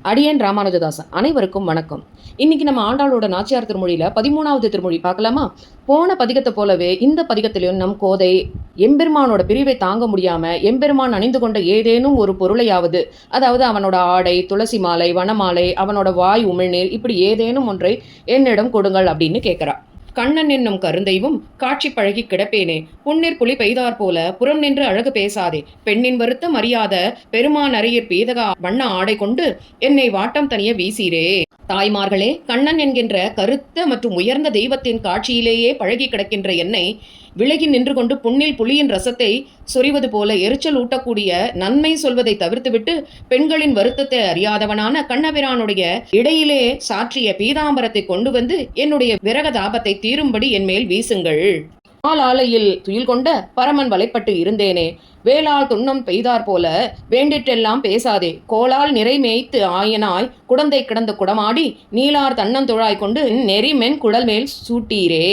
அடியேன் ராமானுஜதாசன். அனைவருக்கும் வணக்கம். இன்னைக்கு நம்ம ஆண்டாளோட நாச்சியார் திருமொழியில 13வது திருமொழி பார்க்கலாமா? போன பதிகத்தை போலவே இந்த பதிகத்திலையும் நம் கோதை எம்பெருமானோட பிரிவை தாங்க முடியாம எம்பெருமான் அணிந்து கொண்ட ஏதேனும் ஒரு பொருளையாவது, அதாவது அவனோட ஆடை, துளசி மாலை, வனமாலை, அவனோட வாய் உமிழ்நீர், இப்படி ஏதேனும் ஒன்றை என்னிடம் கொடுங்கள் அப்படின்னு கேட்கிறா. கண்ணன் என்னும் கருந்தைவும் காட்சி பழகி கிடப்பேனே, புன்னிற் புலி பெய்தார் போல புறம் நின்று அழகு பேசாதே, பெண்ணின் வருத்தம் அறியாத பெருமான் அறையிற் பீதகா வண்ண ஆடை கொண்டு என்னை வாட்டம் தனிய வீசீரே. தாய்மார்களே, கண்ணன் என்கின்ற கருத்த மற்றும் உயர்ந்த தெய்வத்தின் காட்சியிலேயே பழகி கிடக்கின்ற என்னை விலகி நின்று கொண்டு புண்ணில் புலியின் ரசத்தை சொறிவது போல எரிச்சல் ஊட்டக்கூடிய நன்மை சொல்வதை தவிர்த்துவிட்டு பெண்களின் வருத்தத்தை அறியாதவனான கண்ணபிரானுடைய இடையிலே சாற்றிய பீதாம்பரத்தை கொண்டு வந்து என்னுடைய விரக தாபத்தை தீரும்படி என் மேல் வீசுங்கள். ஆலையில் துயில் கொண்ட பரமன் வலைப்பட்டு இருந்தேனே, வேளால் துன்னம் பெய்தார் போல வேண்டிற்றெல்லாம் பேசாதே, கோளால் நிறை மேய்த்து ஆயனாய் குடந்தை கிடந்த குடமாடி நீளார் தன்னந்தொழாய் கொண்டு நெறிமென் குடல் மேல் சூட்டீரே.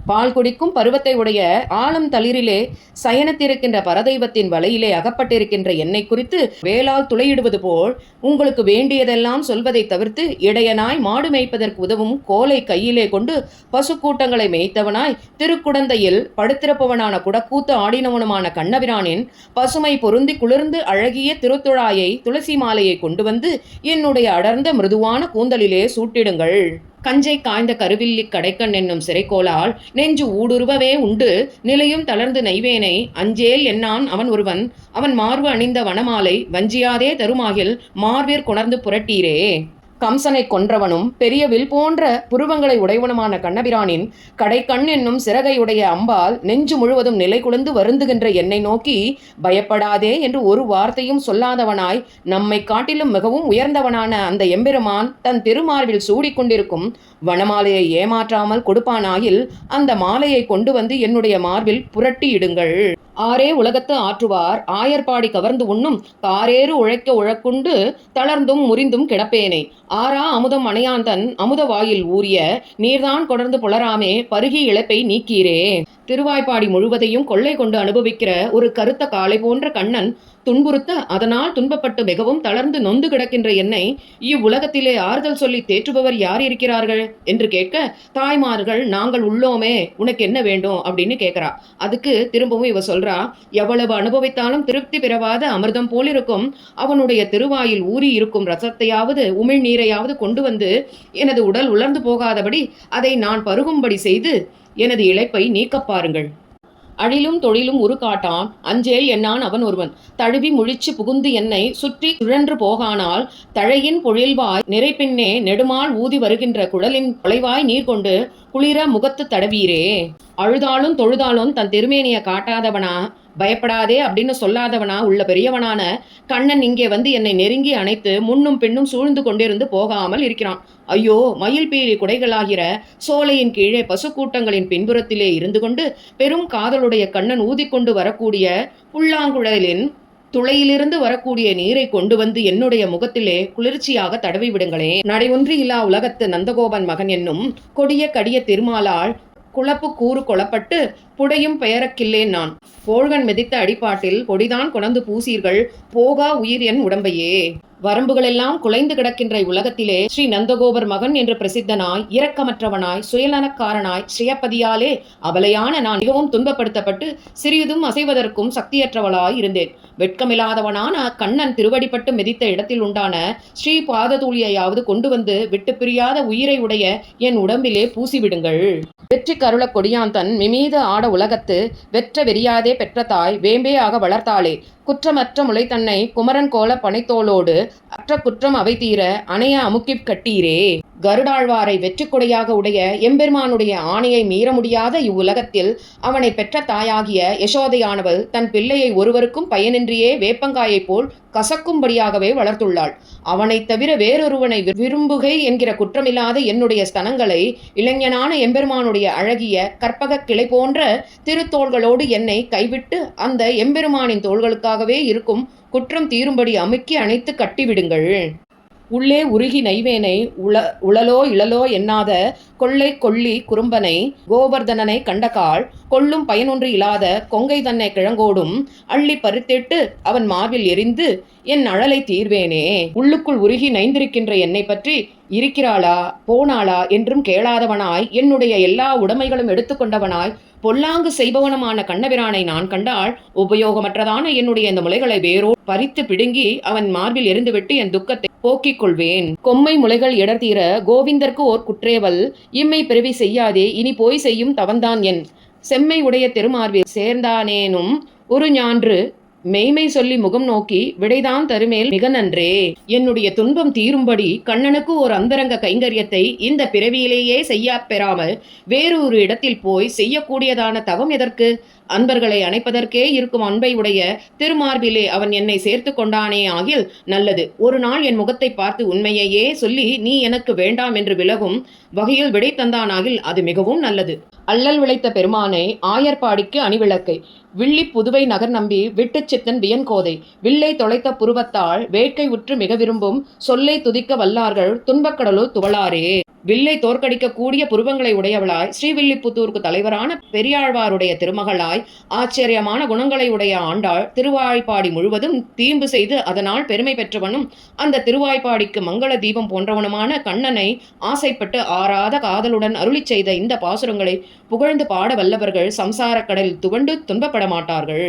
பால் குடிக்கும் பருவத்தை உடைய ஆழம் தளிரிலே சயனத்திருக்கின்ற பரதெய்வத்தின் வலையிலே அகப்பட்டிருக்கின்ற என்னை குறித்து வேளால் துளையிடுவது போல் உங்களுக்கு வேண்டியதெல்லாம் சொல்வதை தவிர்த்து இடையனாய் மாடு மேய்ப்பதற்கு உதவும் கோலை கையிலே கொண்டு பசு கூட்டங்களை மேய்த்தவனாய் திருக்குடந்தையில் படுத்திருப்பவனான குடக்கூத்து ஆடினவனுமான கண்ணபிரானின் பசுமை பொருந்தி குளிர்ந்து அழகிய திருத்துழாயை துளசி மாலையை கொண்டு வந்து என்னுடைய அடர்ந்த மிருதுவான கூந்தலிலே சூட்டிடுங்கள். கஞ்சை காய்ந்த கருவில்லி கடைக்கண் என்னும் சிறைக்கோளால் நெஞ்சு ஊடுருவவே உண்டு நிலையும் தளர்ந்து நைவேனை அஞ்சேல் என்னான் அவன் ஒருவன், அவன் மார்பு அணிந்த வனமாலை வஞ்சியாதே தருமாகில் மார்பிற் கொணர்ந்து புரட்டீரே. கம்சனை கொன்றவனும் பெரிய வில் போன்ற புருவங்களை உடையவனுமான கண்ணபிரானின் கடைக்கண் என்னும் சிறகையுடைய அம்பால் நெஞ்சு முழுவதும் நிலை குலைந்து வருந்துகின்ற என்னை நோக்கி பயப்படாதே என்று ஒரு வார்த்தையும் சொல்லாதவனாய் நம்மை காட்டிலும் மிகவும் உயர்ந்தவனான அந்த எம்பெருமான் தன் திருமார்பில் சூடிக்கொண்டிருக்கும் வனமாலையை ஏமாற்றாமல் கொடுப்பானாயில் அந்த மாலையை கொண்டு வந்து என்னுடைய மார்பில் புரட்டியிடுங்கள். ஆரே உலகத்து ஆற்றுவார் ஆயர்பாடி கவர்ந்து உண்ணும் காரேறு உழைக்க உழக்குண்டு தளர்ந்தும் முறிந்தும் கிடப்பேனே, ஆரா அமுதம் அணையாந்தன் அமுத வாயில் ஊறிய நீர்தான் கொடர்ந்து புலராமே பருகி இழப்பை நீக்கீரே. திருவாய்ப்பாடி முழுவதையும் கொள்ளை கொண்டு அனுபவிக்கிற ஒரு கருத்த காளை போன்ற கண்ணன் துன்புறுத்த அதனால் துன்பப்பட்டு மிகவும் தளர்ந்து நொந்து கிடக்கின்ற என்னை இவ்வுலகத்திலே ஆறுதல் சொல்லி தேற்றுபவர் யார் இருக்கிறார்கள் என்று கேட்க, தாய்மார்கள் நாங்கள் உள்ளோமே, உனக்கு என்ன வேண்டும் அப்படின்னு கேட்கிறா. அதுக்கு திரும்பவும் இவ சொல்றா, எவ்வளவு அனுபவித்தாலும் திருப்தி பெறவாத அமிர்தம் போலிருக்கும் அவனுடைய திருவாயில் ஊறி இருக்கும் ரசத்தையாவது உமிழ்நீரையாவது கொண்டு வந்து எனது உடல் உலர்ந்து போகாதபடி அதை நான் பருகும்படி செய்து எனது இழைப்பை நீக்கப் பாருங்கள். அழிலும் தொழிலும் உரு காட்டான் அஞ்சேல் என்னான் அவன் ஒருவன், தழுவி முழிச்சு புகுந்து என்னை சுற்றி சுழன்று போகானால் தழையின் பொழில்வாய் நிறைப்பின்னே நெடுமால் ஊதி வருகின்ற குழலின் தொலைவாய் நீர் கொண்டு குளிர முகத்து தடவீரே. அழுதாலும் தொழுதாலும் தன் திருமேனிய காட்டாதவனா, பயப்படாதே அப்படின்னு சொல்லாதவனா உள்ள பெரியவனான கண்ணன் இங்கே வந்து என்னை நெருங்கி அணைத்து முன்னும் பின்னும் சூழ்ந்து கொண்டிருந்து போகாமல் இருக்கிறான். ஐயோ, மயில் பீலி குடைகளாகிற சோலையின் கீழே பசு கூட்டங்களின் பின்புறத்திலே இருந்து கொண்டு பெரும் காதலுடைய கண்ணன் ஊதிக்கொண்டு வரக்கூடிய புல்லாங்குழலின் துளையிலிருந்து வரக்கூடிய நீரை கொண்டு வந்து என்னுடைய முகத்திலே குளிர்ச்சியாக தடவி விடுங்களே. நடை ஒன்றி இல்லா உலகத்து நந்தகோபன் மகன் என்னும் கொடிய கடிய திருமாலால் குழப்பு கூறு கொளப்பட்டு புடையும் பெயரக்கில்லேன் நான். போழ்கன் மிதித்த அடிப்பாட்டில் பொடிதான் கொணர்ந்து பூசீர்கள் போகா உயிர் என் உடம்பையே. வரம்புகளெல்லாம் குலைந்து கிடக்கின்ற உலகத்திலே ஸ்ரீ நந்தகோபர் மகன் என்று பிரசித்தனாய் இரக்கமற்றவனாய் சுயநலக்காரனாய் ஸ்ரீயப்பதியாலே அபலையான நான் மிகவும் துன்பப்படுத்தப்பட்டு சிறிதும் அசைவதற்கும் சக்தியற்றவளாய் இருந்தேன். வெட்கமில்லாதவனான கண்ணன் திருவடிப்பட்டு மிதித்த இடத்தில் உண்டான ஸ்ரீ பாததூளியையாவது கொண்டு வந்து விட்டு பிரியாத உயிரை உடைய என் உடம்பிலே பூசிவிடுங்கள். வெற்றி கருள கொடியாந்தன் மிமீத ஆட உலகத்து வெற்ற வெறியாதே பெற்ற தாய் வேம்பே ஆக வளர்த்தாளே. குற்றமற்ற முளை தன்னை குமரன் கோல பனைத்தோளோடு அற்ற குற்றம் அவை தீர அணைய அமுக்கிப் கட்டீரே. கருடாழ்வாரை வெற்றி கொடையாக உடைய எம்பெருமானுடைய ஆணையை மீற முடியாத இவ்வுலகத்தில் அவனை பெற்ற தாயாகிய யசோதையானவள் தன் பிள்ளையை ஒருவருக்கும் பயனின்றியே வேப்பங்காயைப் போல் கசக்கும்படியாகவே வளர்த்துள்ளாள். அவனை தவிர வேறொருவனை விரும்புகை என்கிற குற்றமில்லாத என்னுடைய ஸ்தனங்களை இளைஞனான எம்பெருமானுடைய அழகிய கற்பக கிளை போன்ற திருத்தோள்களோடு என்னை கைவிட்டு அந்த எம்பெருமானின் தோள்களுக்காகவே இருக்கும் குற்றம் தீரும்படி அமுக்கி அணைத்து கட்டிவிடுங்கள். உள்ளே உருகி நைவேனை உளலோ இளலோ எண்ணாத கொள்ளை கொள்ளி குறும்பனை கோவர்தனனை கண்டகால் கொள்ளும் பயனொன்று இல்லாத கொங்கை தன்னை கிழங்கோடும் அள்ளி பறித்திட்டு அவன் மார்பில் எரிந்து என் அழலை தீர்வேனே. உள்ளுக்குள் உருகி நைந்திருக்கின்ற என்னை பற்றி இருக்கிறாளா போனாளா என்றும் கேளாதவனாய் என்னுடைய எல்லா உடைமைகளும் எடுத்துக்கொண்டவனாய் பொல்லாங்கு செய்பவனுமான கண்ணபிரானை நான் கண்டால் உபயோகமற்றதான என்னுடைய இந்த முளைகளை வேரோடு பறித்து பிடுங்கி அவன் மார்பில் எரிந்துவிட்டு என் துக்கத்தை போக்கிக் கொள்வேன். கொம்மை முளைகள் இடர்தீர கோவிந்தற்கு ஓர் குற்றேவல் இம்மை பிறவி செய்யாதே இனி போய் செய்யும் தவந்தான் என் செம்மை உடைய திருமார்பில் சேர்ந்தானேனும் ஒரு ஞான்று மெய்மை சொல்லி முகம் நோக்கி விடைதான் தருமேல் மிக நன்றே. என்னுடைய துன்பம் தீரும்படி கண்ணனுக்கு ஒரு அந்தரங்க கைங்கரியத்தை இந்த பிறவியிலேயே செய்ய பெறாமல் வேறொரு இடத்தில் போய் செய்யக்கூடியதான தவம் எதற்கு? அன்பர்களை அணைப்பதற்கே இருக்கும் அன்பை உடைய திருமார்பிலே அவன் என்னை சேர்த்து கொண்டானே ஆகில் நல்லது. ஒரு நாள் என் முகத்தை பார்த்து உண்மையையே சொல்லி நீ எனக்கு வேண்டாம் என்று விலகும் வகையில் விடை தந்தானாகில் அது மிகவும் நல்லது. அல்லல் விளைத்த பெருமானை ஆயர்பாடிக்கு அணிவிளக்கை வில்லி புதுவை நகர் நம்பி விட்டுச் சித்தன் வியன்கோதை வில்லை தொலைத்த புருவத்தால் வேட்கை உற்று மிக விரும்பும் சொல்லை துதிக்க வல்லார்கள் துன்பக்கடலுள் துவளாரே. வில்லை தோற்கடிக்க கூடிய புருவங்களை உடையவளாய் ஸ்ரீவில்லிபுத்தூருக்கு தலைவரான பெரியாழ்வாருடைய திருமகளாய் ஆச்சரியமான குணங்களை உடைய ஆண்டாள் திருவாய்ப்பாடி முழுவதும் தீம்பு செய்து அதனால் பெருமை பெற்றவனும் அந்த திருவாய்ப்பாடிக்கு மங்கள தீபம் போன்றவனுமான கண்ணனை ஆசைப்பட்டு ஆறாத காதலுடன் அருளி செய்த இந்த பாசுரங்களை புகழ்ந்து பாட வல்லவர்கள் சம்சாரக் கடலில் துவண்டு துன்பப்பட மாட்டார்கள்.